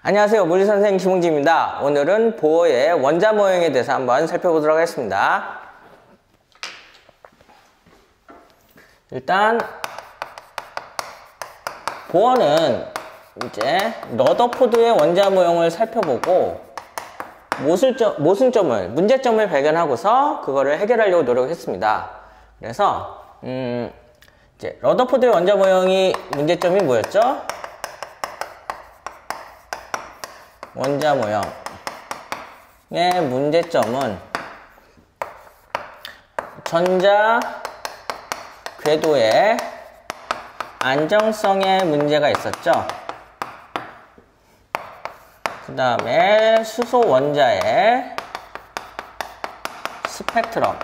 안녕하세요. 물리선생님 김홍진입니다. 오늘은 보어의 원자 모형에 대해서 한번 살펴보도록 하겠습니다. 일단 보어는 이제 러더포드의 원자 모형을 살펴보고 모순점을, 문제점을 발견하고서 그거를 해결하려고 노력했습니다. 그래서 이제 러더포드의 원자 모형이 문제점이 뭐였죠? 원자 모형의 문제점은 전자 궤도의 안정성에 문제가 있었죠. 그 다음에 수소 원자의 스펙트럼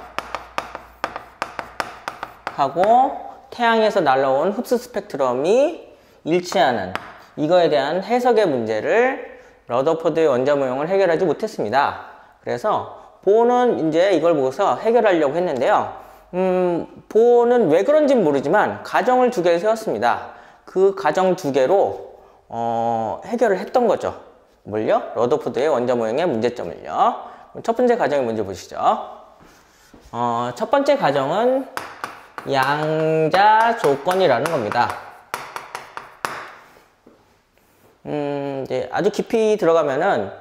하고 태양에서 날라온 흡수 스펙트럼이 일치하는 이거에 대한 해석의 문제를 러더포드의 원자 모형을 해결하지 못했습니다. 그래서 보어는 이제 이걸 보고서 해결하려고 했는데요. 보어는 왜 그런지는 모르지만 가정을 두 개를 세웠습니다. 그 가정 두 개로 해결을 했던 거죠. 뭘요? 러더포드의 원자 모형의 문제점을요. 첫 번째 가정이 뭔지 보시죠. 첫 번째 가정은 양자 조건이라는 겁니다. 이제 아주 깊이 들어가면은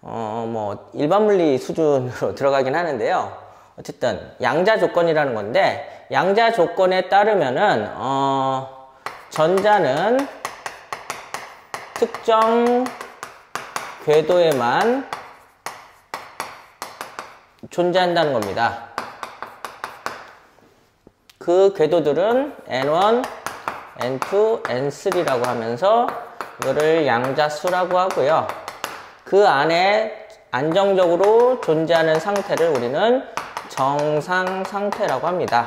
뭐 일반 물리 수준으로 들어가긴 하는데요. 어쨌든 양자 조건이라는 건데, 양자 조건에 따르면은 전자는 특정 궤도에만 존재한다는 겁니다. 그 궤도들은 N1, N2, N3라고 하면서 이거를 양자수라고 하고요. 그 안에 안정적으로 존재하는 상태를 우리는 정상 상태라고 합니다.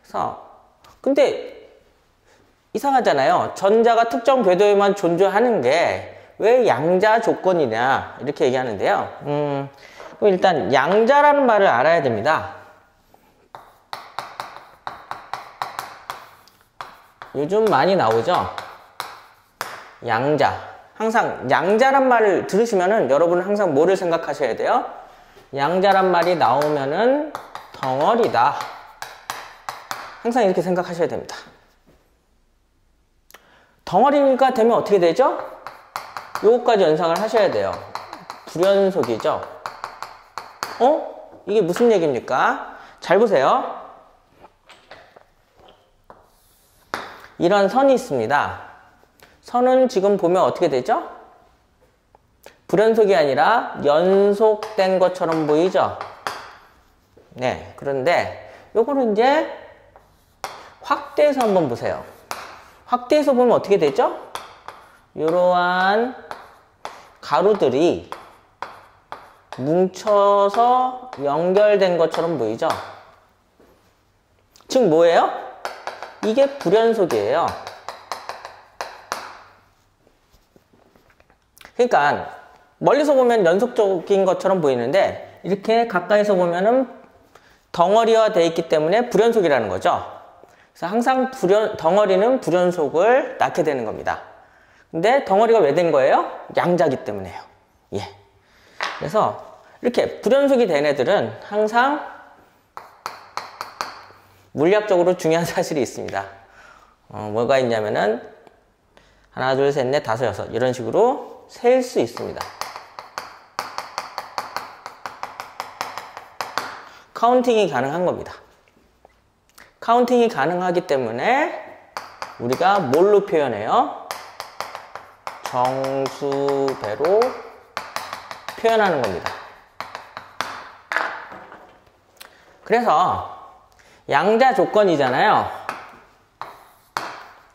그래서 근데 이상하잖아요. 전자가 특정 궤도에만 존재하는 게 왜 양자 조건이냐 이렇게 얘기하는데요. 일단 양자라는 말을 알아야 됩니다. 요즘 많이 나오죠? 양자. 항상 양자란 말을 들으시면은 여러분은 항상 뭐를 생각하셔야 돼요? 양자란 말이 나오면은 덩어리다. 항상 이렇게 생각하셔야 됩니다. 덩어리가 되면 어떻게 되죠? 요거까지 연상을 하셔야 돼요. 불연속이죠? 이게 무슨 얘기입니까? 잘 보세요. 이런 선이 있습니다. 선은 지금 보면 어떻게 되죠? 불연속이 아니라 연속된 것처럼 보이죠? 네, 그런데 요거는 이제 확대해서 한번 보세요. 확대해서 보면 어떻게 되죠? 이러한 가루들이 뭉쳐서 연결된 것처럼 보이죠? 즉 뭐예요? 이게 불연속이에요. 그러니까 멀리서 보면 연속적인 것처럼 보이는데 이렇게 가까이서 보면은 덩어리화 되어 있기 때문에 불연속이라는 거죠. 그래서 항상 덩어리는 불연속을 낳게 되는 겁니다. 근데 덩어리가 왜 된 거예요? 양자기 때문에요. 예. 그래서 이렇게 불연속이 된 애들은 항상 물리학적으로 중요한 사실이 있습니다. 뭐가 있냐면은 하나, 둘, 셋, 넷, 다섯, 여섯 이런 식으로 셀 수 있습니다. 카운팅이 가능한 겁니다. 카운팅이 가능하기 때문에 우리가 뭘로 표현해요? 정수배로 표현하는 겁니다. 그래서 양자 조건이잖아요.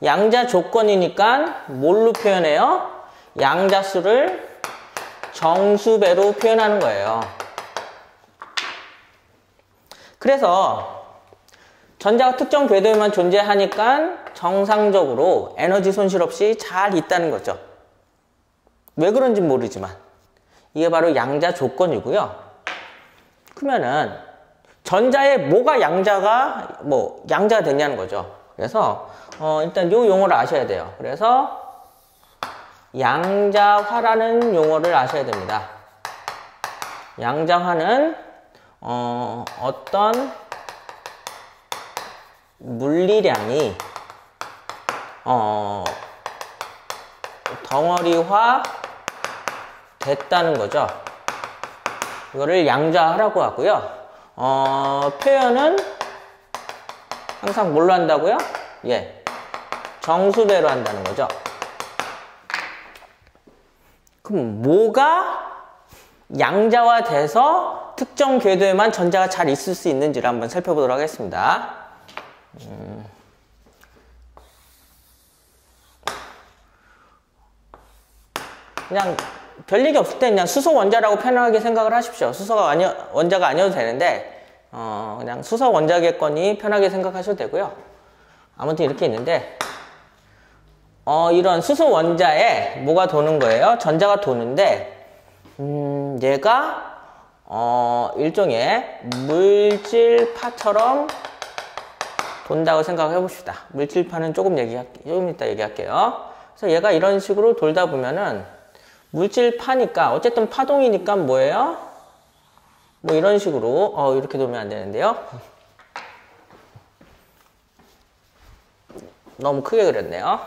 양자 조건이니까 뭘로 표현해요? 양자수를 정수배로 표현하는 거예요. 그래서 전자가 특정 궤도에만 존재하니까 정상적으로 에너지 손실 없이 잘 있다는 거죠. 왜 그런지 모르지만 이게 바로 양자 조건이고요. 그러면은 전자에 뭐가 양자가 양자가 됐냐는 거죠. 그래서 일단 요 용어를 아셔야 돼요. 그래서 양자화라는 용어를 아셔야 됩니다. 양자화는 어떤 물리량이 덩어리화 됐다는 거죠. 이거를 양자화라고 하고요. 표현은 항상 뭘로 한다고요? 예, 정수배로 한다는 거죠. 그럼 뭐가 양자화돼서 특정 궤도에만 전자가 잘 있을 수 있는지를 한번 살펴보도록 하겠습니다. 그냥 별얘기 없을 때 그냥 수소 원자라고 편하게 생각을 하십시오. 수소가 원자가 아니어도 되는데 그냥 수소 원자겠거니 편하게 생각하셔도 되고요. 아무튼 이렇게 있는데 이런 수소 원자에 뭐가 도는 거예요? 전자가 도는데 얘가 일종의 물질파처럼 돈다고 생각해 봅시다. 물질파는 조금 이따 얘기할게요. 그래서 얘가 이런 식으로 돌다 보면은 물질파니까 어쨌든 파동이니까 뭐예요? 뭐 이런 식으로 이렇게 돌면 안 되는데요. 너무 크게 그렸네요.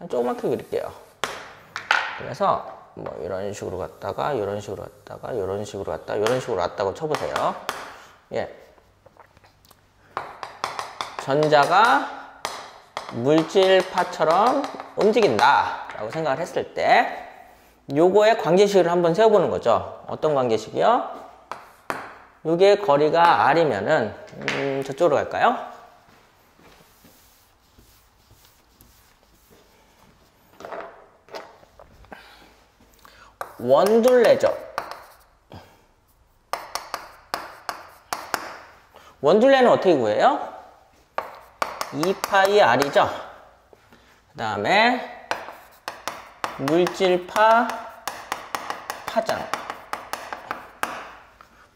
조그맣게 그릴게요. 그래서 뭐 이런 식으로 갔다가 이런 식으로 갔다가 이런 식으로 갔다가 이런 식으로 왔다고 쳐보세요. 예, 전자가 물질파처럼 움직인다 라고 생각을 했을 때 요거의 관계식을 한번 세워보는 거죠. 어떤 관계식이요? 요게 거리가 R이면은 저쪽으로 갈까요? 원둘레죠. 원둘레는 어떻게 구해요? 2파이 R이죠. 그 다음에 물질파 파장.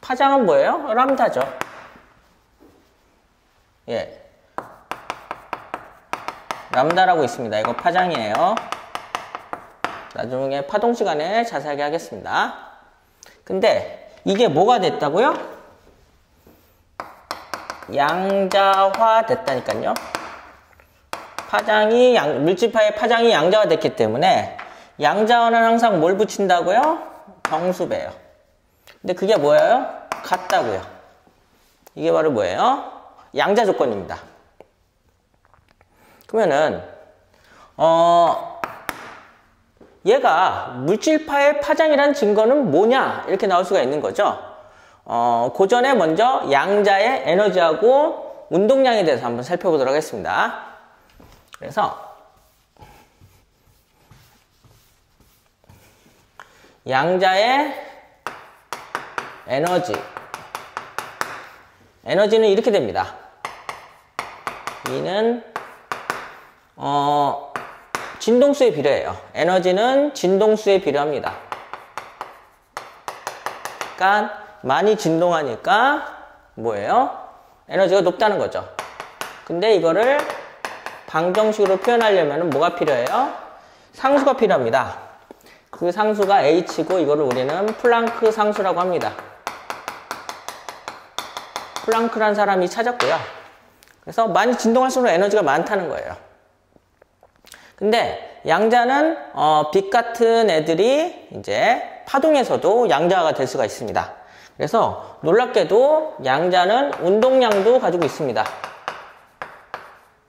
파장은 뭐예요? 람다죠. 예, 람다라고 있습니다. 이거 파장이에요. 나중에 파동 시간에 자세하게 하겠습니다. 근데 이게 뭐가 됐다고요? 양자화 됐다니까요. 물질파의 파장이 양자화 됐기 때문에 양자화는 항상 뭘 붙인다고요? 정수배요. 근데 그게 뭐예요? 같다고요. 이게 바로 뭐예요? 양자 조건입니다. 그러면은 얘가 물질파의 파장이란 증거는 뭐냐? 이렇게 나올 수가 있는 거죠. 그 전에 먼저 양자의 에너지하고 운동량에 대해서 한번 살펴보도록 하겠습니다. 그래서 양자의 에너지는 이렇게 됩니다. 이는 진동수에 비례해요. 에너지는 진동수에 비례합니다. 그러니까 많이 진동하니까 뭐예요? 에너지가 높다는 거죠. 근데 이거를 방정식으로 표현하려면 뭐가 필요해요? 상수가 필요합니다. 그 상수가 h고 이거를 우리는 플랑크 상수라고 합니다. 플랑크란 사람이 찾았고요. 그래서 많이 진동할수록 에너지가 많다는 거예요. 근데 양자는 빛 같은 애들이 이제 파동에서도 양자가 될 수가 있습니다. 그래서 놀랍게도 양자는 운동량도 가지고 있습니다.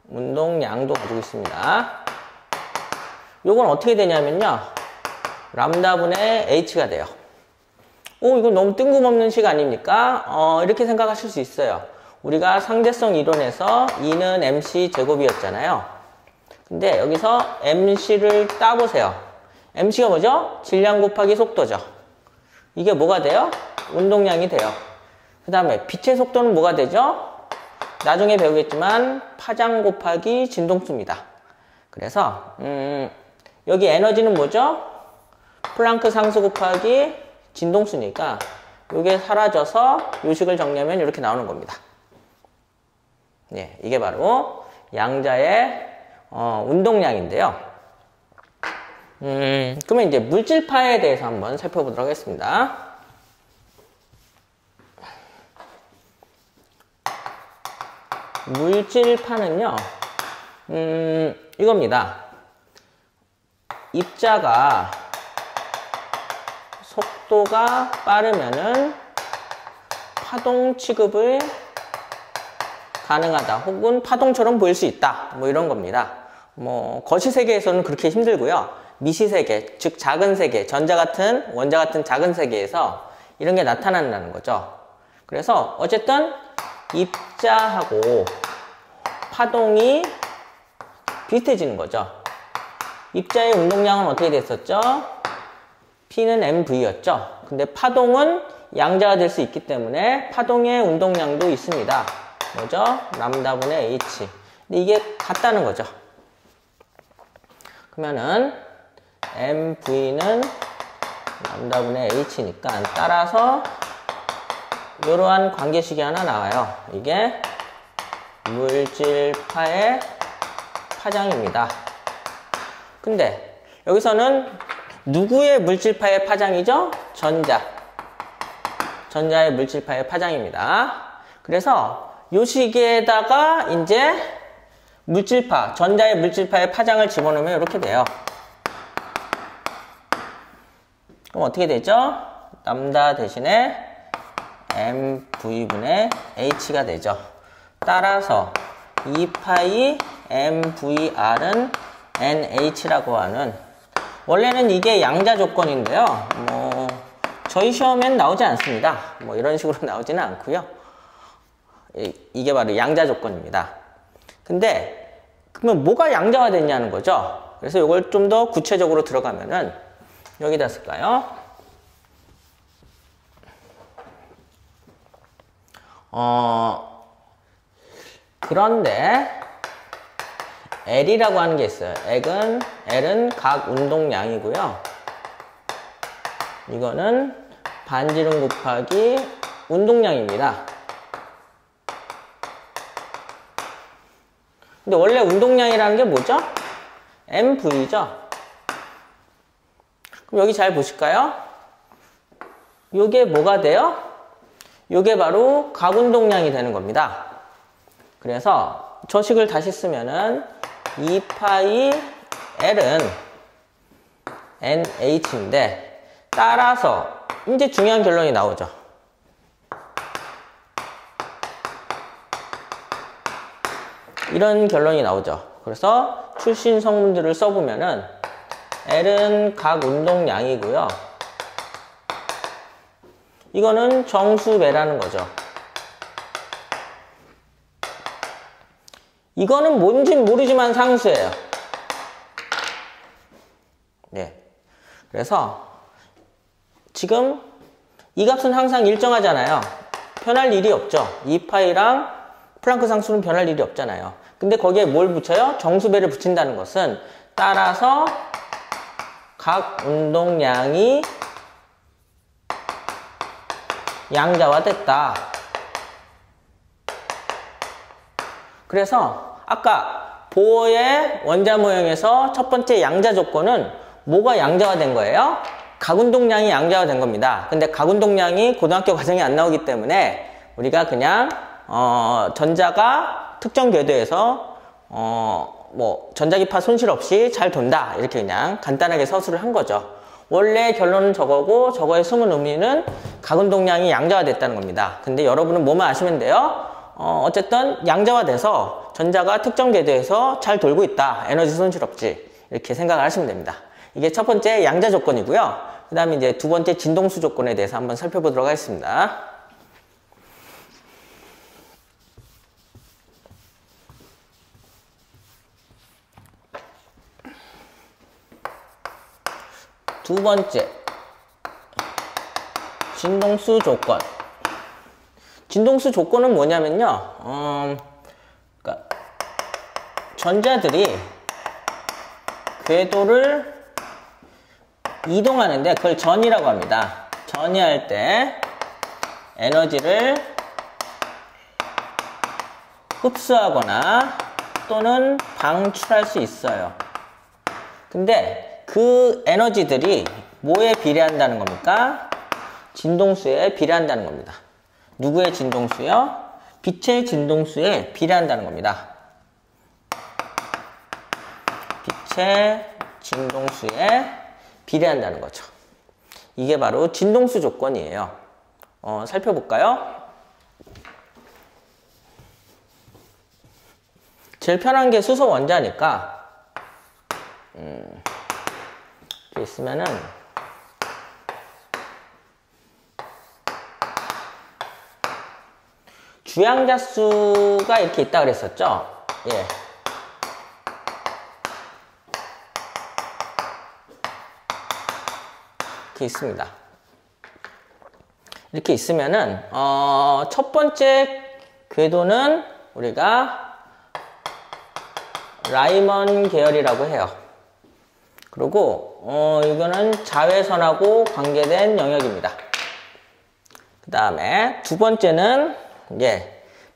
운동량도 가지고 있습니다. 요건 어떻게 되냐면요, 람다분의 h가 돼요. 이거 너무 뜬금없는 식 아닙니까? 이렇게 생각하실 수 있어요. 우리가 상대성 이론에서 E는 mc 제곱이었잖아요. 근데 여기서 mc를 따보세요. mc가 뭐죠? 질량 곱하기 속도죠. 이게 뭐가 돼요? 운동량이 돼요. 그 다음에 빛의 속도는 뭐가 되죠? 나중에 배우겠지만 파장 곱하기 진동수입니다. 그래서 여기 에너지는 뭐죠? 플랑크 상수 곱하기 진동수니까 이게 사라져서 요식을 정리하면 이렇게 나오는 겁니다. 네, 이게 바로 양자의 운동량인데요. 그러면 이제 물질파에 대해서 한번 살펴보도록 하겠습니다. 물질파는요, 이겁니다. 입자가 속도가 빠르면은 파동 취급을 가능하다, 혹은 파동처럼 보일 수 있다, 뭐 이런 겁니다. 뭐 거시세계에서는 그렇게 힘들고요. 미시세계, 즉 작은 세계, 전자 같은, 원자 같은 작은 세계에서 이런 게 나타난다는 거죠. 그래서 어쨌든 입자하고 파동이 비슷해지는 거죠. 입자의 운동량은 어떻게 됐었죠? P는 mv였죠. 근데 파동은 양자가 될 수 있기 때문에 파동의 운동량도 있습니다. 뭐죠? 람다분의 h. 근데 이게 같다는 거죠. 그러면은 mv는 람다분의 h니까 따라서 이러한 관계식이 하나 나와요. 이게 물질파의 파장입니다. 근데 여기서는 누구의 물질파의 파장이죠? 전자의 물질파의 파장입니다. 그래서 이 시기에다가 이제 물질파, 전자의 물질파의 파장을 집어넣으면 이렇게 돼요. 그럼 어떻게 되죠? 람다 대신에 mv분의 h가 되죠. 따라서 2파이 mvr은 nh라고 하는, 원래는 이게 양자 조건인데요. 뭐 저희 시험엔 나오지 않습니다. 뭐 이런 식으로 나오지는 않고요. 이게 바로 양자 조건입니다. 근데 그러면 뭐가 양자가 됐냐는 거죠. 그래서 이걸 좀 더 구체적으로 들어가면은 여기다 쓸까요? 그런데 L이라고 하는 게 있어요. L은 각 운동량이고요. 이거는 반지름 곱하기 운동량입니다. 근데 원래 운동량이라는 게 뭐죠? mv죠. 그럼 여기 잘 보실까요? 요게 뭐가 돼요? 요게 바로 각 운동량이 되는 겁니다. 그래서 저 식을 다시 쓰면은 2파이 L은 NH인데, 따라서 이제 중요한 결론이 나오죠. 이런 결론이 나오죠. 그래서 출신 성분들을 써보면은 L은 각 운동량이고요. 이거는 정수배라는 거죠. 이거는 뭔진 모르지만 상수예요. 네. 그래서 지금 이 값은 항상 일정하잖아요. 변할 일이 없죠. 2파이랑 플랑크 상수는 변할 일이 없잖아요. 근데 거기에 뭘 붙여요? 정수배를 붙인다는 것은 따라서 각 운동량이 양자화됐다. 그래서 아까 보어의 원자 모형에서 첫 번째 양자 조건은 뭐가 양자화 된 거예요? 각 운동량이 양자화 된 겁니다. 근데 각 운동량이 고등학교 과정에 안 나오기 때문에 우리가 그냥 전자가 특정 궤도에서 뭐 전자기파 손실 없이 잘 돈다, 이렇게 그냥 간단하게 서술을 한 거죠. 원래 결론은 저거고 저거의 숨은 의미는 각 운동량이 양자화 됐다는 겁니다. 근데 여러분은 뭐만 아시면 돼요? 어쨌든 양자화돼서 전자가 특정 궤도에서 잘 돌고 있다, 에너지 손실 없지, 이렇게 생각을 하시면 됩니다. 이게 첫 번째 양자 조건이고요. 그 다음에 이제 두 번째 진동수 조건에 대해서 한번 살펴보도록 하겠습니다. 두 번째 진동수 조건. 진동수 조건은 뭐냐면요, 그러니까 전자들이 궤도를 이동하는데 그걸 전이라고 합니다. 전이할 때 에너지를 흡수하거나 또는 방출할 수 있어요. 근데 그 에너지들이 뭐에 비례한다는 겁니까? 진동수에 비례한다는 겁니다. 누구의 진동수요? 빛의 진동수에 비례한다는 겁니다. 빛의 진동수에 비례한다는 거죠. 이게 바로 진동수 조건이에요. 살펴볼까요? 제일 편한 게 수소 원자니까 이렇게 있으면은 주양자수가 이렇게 있다 그랬었죠? 예. 이렇게 있습니다. 이렇게 있으면은 첫 번째 궤도는 우리가 라이먼 계열이라고 해요. 그리고 이거는 자외선하고 관계된 영역입니다. 그 다음에 두 번째는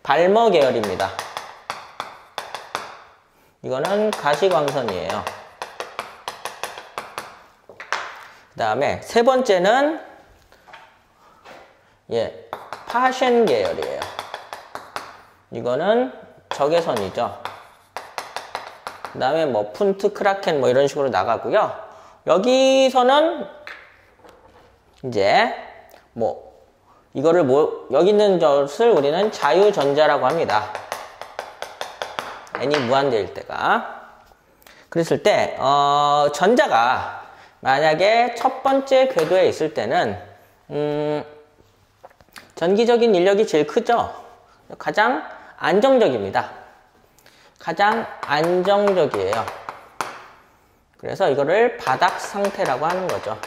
발머 계열입니다. 이거는 가시광선이에요. 그 다음에 세 번째는 파셴 계열이에요. 이거는 적외선이죠. 그 다음에 뭐 푼트, 크라켄 뭐 이런 식으로 나가고요. 여기서는 이제 이거를 여기 있는 것을 우리는 자유전자라고 합니다. n이 무한대일 때가. 그랬을 때 전자가 만약에 첫 번째 궤도에 있을 때는 전기적인 인력이 제일 크죠. 가장 안정적입니다. 가장 안정적이에요. 그래서 이거를 바닥 상태라고 하는 거죠.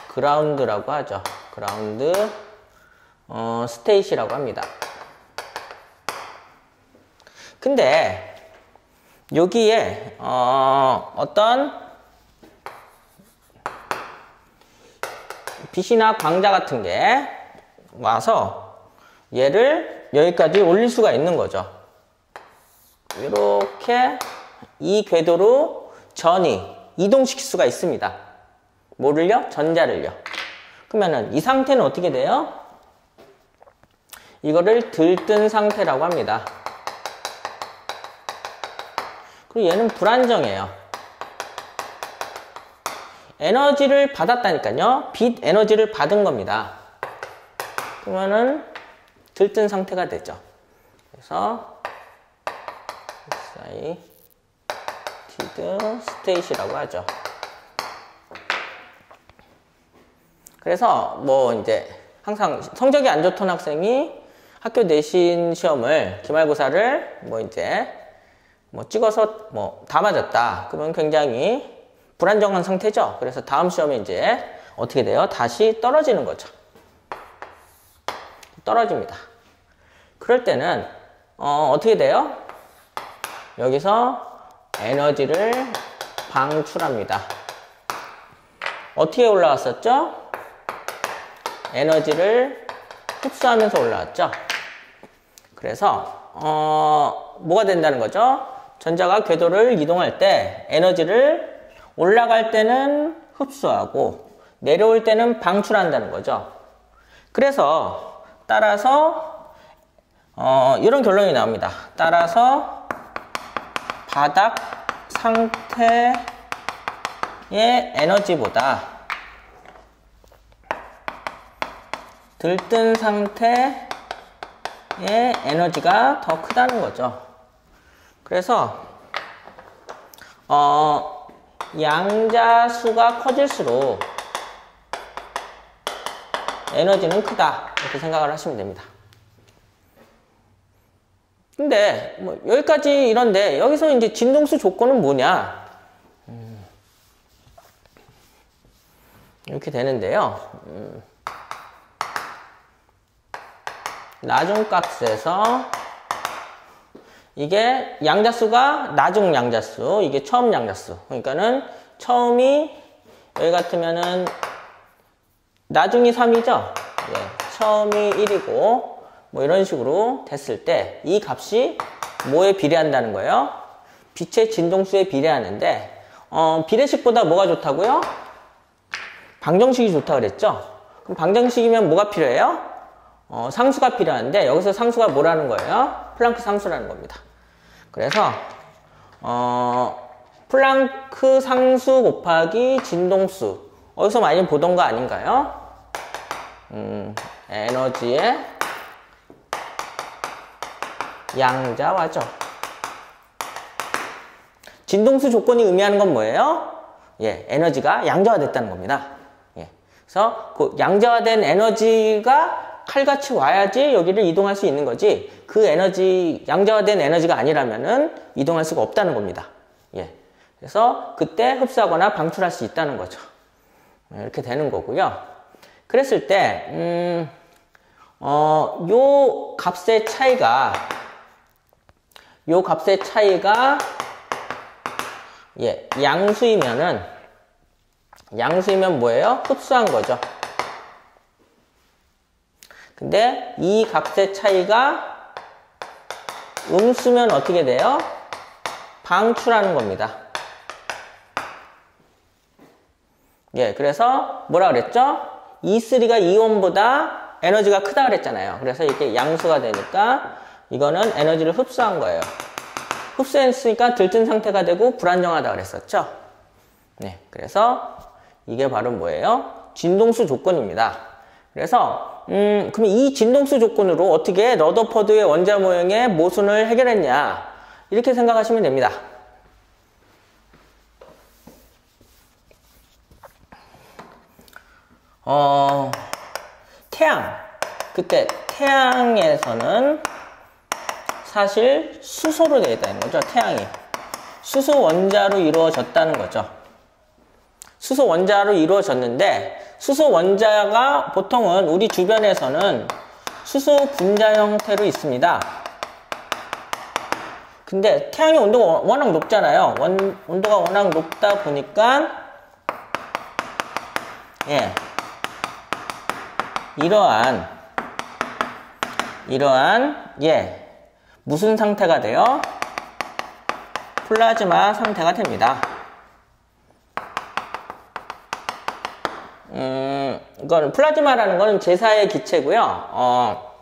그라운드라고 하죠. 그라운드 스테이시라고 합니다. 근데 여기에 어떤 빛이나 광자 같은 게 와서 얘를 여기까지 올릴 수가 있는 거죠. 이렇게 이 궤도로 전이 이동시킬 수가 있습니다. 뭐를요? 전자를요. 그러면은 이 상태는 어떻게 돼요? 이거를 들뜬 상태라고 합니다. 그리고 얘는 불안정해요. 에너지를 받았다니까요. 빛 에너지를 받은 겁니다. 그러면은 들뜬 상태가 되죠. 그래서 excited state이라고 하죠. 그래서 이제 항상 성적이 안 좋던 학생이 학교 내신 시험을 기말고사를 찍어서 다 맞았다. 그러면 굉장히 불안정한 상태죠. 그래서 다음 시험에 이제 어떻게 돼요? 다시 떨어지는 거죠. 떨어집니다. 그럴 때는 어떻게 돼요? 여기서 에너지를 방출합니다. 어떻게 올라왔었죠? 에너지를 흡수하면서 올라왔죠. 그래서 뭐가 된다는 거죠? 전자가 궤도를 이동할 때 에너지를 올라갈 때는 흡수하고 내려올 때는 방출한다는 거죠. 그래서 따라서 이런 결론이 나옵니다. 따라서 바닥 상태의 에너지보다 들뜬 상태의 에너지가 더 크다는 거죠. 그래서 양자수가 커질수록 에너지는 크다, 이렇게 생각을 하시면 됩니다. 근데 여기까지 이런데 여기서 이제 진동수 조건은 뭐냐? 이렇게 되는데요. 나중값에서 이게 양자수가 나중 양자수, 이게 처음 양자수. 그러니까는 처음이 여기 같으면은 나중이 3이죠. 처음이 1이고 뭐 이런 식으로 됐을 때 이 값이 뭐에 비례한다는 거예요? 빛의 진동수에 비례하는데 비례식보다 뭐가 좋다고요? 방정식이 좋다고 그랬죠? 그럼 방정식이면 뭐가 필요해요? 상수가 필요한데 여기서 상수가 뭐라는 거예요? 플랑크 상수라는 겁니다. 그래서 플랑크 상수 곱하기 진동수 어디서 많이 보던 거 아닌가요? 에너지의 양자화죠. 진동수 조건이 의미하는 건 뭐예요? 예, 에너지가 양자화됐다는 겁니다. 예, 그래서 그 양자화된 에너지가 칼같이 와야지 여기를 이동할 수 있는 거지 그 에너지, 양자화된 에너지가 아니라면은 이동할 수가 없다는 겁니다. 예, 그래서 그때 흡수하거나 방출할 수 있다는 거죠. 이렇게 되는 거고요. 그랬을 때 요 값의 차이가 예, 양수이면 뭐예요? 흡수한 거죠. 근데 이 값의 차이가 음수면 어떻게 돼요? 방출하는 겁니다. 예, 그래서 뭐라 그랬죠? E3가 E1보다 에너지가 크다 그랬잖아요. 그래서 이렇게 양수가 되니까 이거는 에너지를 흡수한 거예요. 흡수했으니까 들뜬 상태가 되고 불안정하다 그랬었죠. 네, 그래서 이게 바로 뭐예요? 진동수 조건입니다. 그래서 그럼 이 진동수 조건으로 어떻게 러더퍼드의 원자 모형의 모순을 해결했냐 이렇게 생각하시면 됩니다. 그때 태양에서는 사실 수소로 되어 있다는 거죠. 태양이 수소 원자로 이루어졌다는 거죠. 수소 원자로 이루어졌는데 수소 원자가 보통은 우리 주변에서는 수소 분자 형태로 있습니다. 근데 태양의 온도가 워낙 높잖아요. 온도가 워낙 높다 보니까 예, 이러한 예, 무슨 상태가 돼요? 플라즈마 상태가 됩니다. 이건 플라즈마라는 건 제4의 기체고요.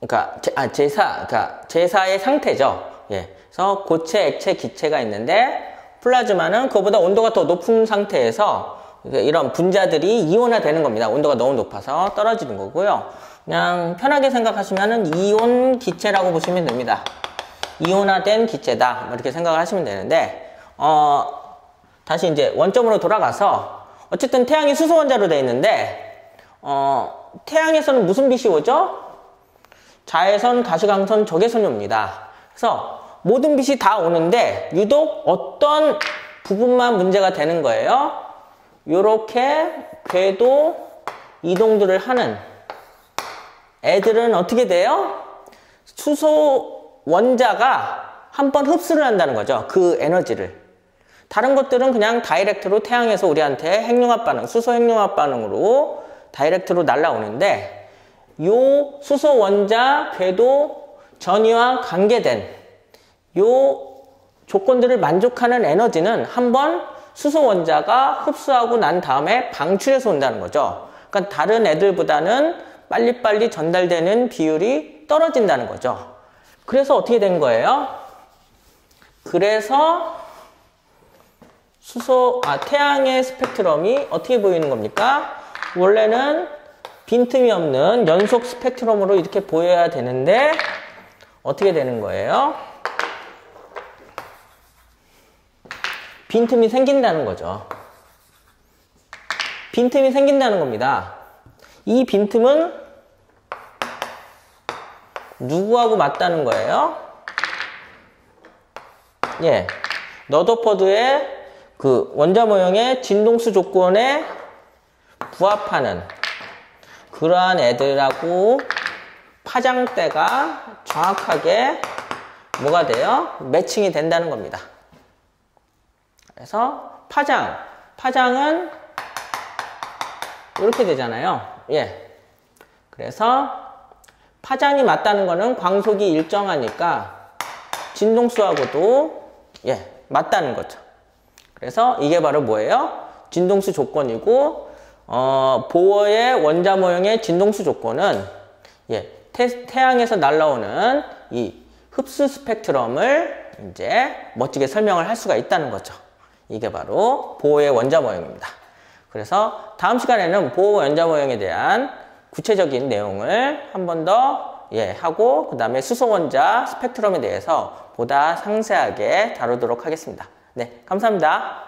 제4의 상태죠. 예. 그래서 고체, 액체, 기체가 있는데 플라즈마는 그거보다 온도가 더 높은 상태에서 이런 분자들이 이온화되는 겁니다. 온도가 너무 높아서 떨어지는 거고요. 그냥 편하게 생각하시면은 이온 기체라고 보시면 됩니다. 이온화된 기체다. 이렇게 생각을 하시면 되는데, 다시 이제 원점으로 돌아가서, 어쨌든 태양이 수소 원자로 되어 있는데, 태양에서는 무슨 빛이 오죠? 자외선, 가시광선, 적외선이 옵니다. 그래서 모든 빛이 다 오는데, 유독 어떤 부분만 문제가 되는 거예요? 요렇게 궤도 이동들을 하는 애들은 어떻게 돼요? 수소 원자가 한번 흡수를 한다는 거죠. 그 에너지를. 다른 것들은 그냥 다이렉트로 태양에서 우리한테 핵융합 반응, 수소 핵융합 반응으로 다이렉트로 날라오는데 요 수소 원자 궤도 전이와 관계된 요 조건들을 만족하는 에너지는 한번 수소 원자가 흡수하고 난 다음에 방출해서 온다는 거죠. 그러니까 다른 애들보다는 빨리빨리 전달되는 비율이 떨어진다는 거죠. 그래서 어떻게 된 거예요? 그래서 태양의 스펙트럼이 어떻게 보이는 겁니까? 원래는 빈틈이 없는 연속 스펙트럼으로 이렇게 보여야 되는데 어떻게 되는 거예요? 빈틈이 생긴다는 거죠. 빈틈이 생긴다는 겁니다. 이 빈틈은 누구하고 맞다는 거예요? 예, 러더퍼드의 그 원자 모형의 진동수 조건에 부합하는 그러한 애들하고 파장대가 정확하게 뭐가 돼요? 매칭이 된다는 겁니다. 그래서 파장은 이렇게 되잖아요. 예. 그래서 파장이 맞다는 거는 광속이 일정하니까 진동수하고도 예, 맞다는 거죠. 그래서 이게 바로 뭐예요? 진동수 조건이고 보어의 원자 모형의 진동수 조건은 예, 태양에서 날라오는 이 흡수 스펙트럼을 이제 멋지게 설명을 할 수가 있다는 거죠. 이게 바로 보어의 원자 모형입니다. 그래서 다음 시간에는 보어 원자 모형에 대한 구체적인 내용을 한 번 더 예, 하고 그 다음에 수소 원자 스펙트럼에 대해서 보다 상세하게 다루도록 하겠습니다. 네, 감사합니다.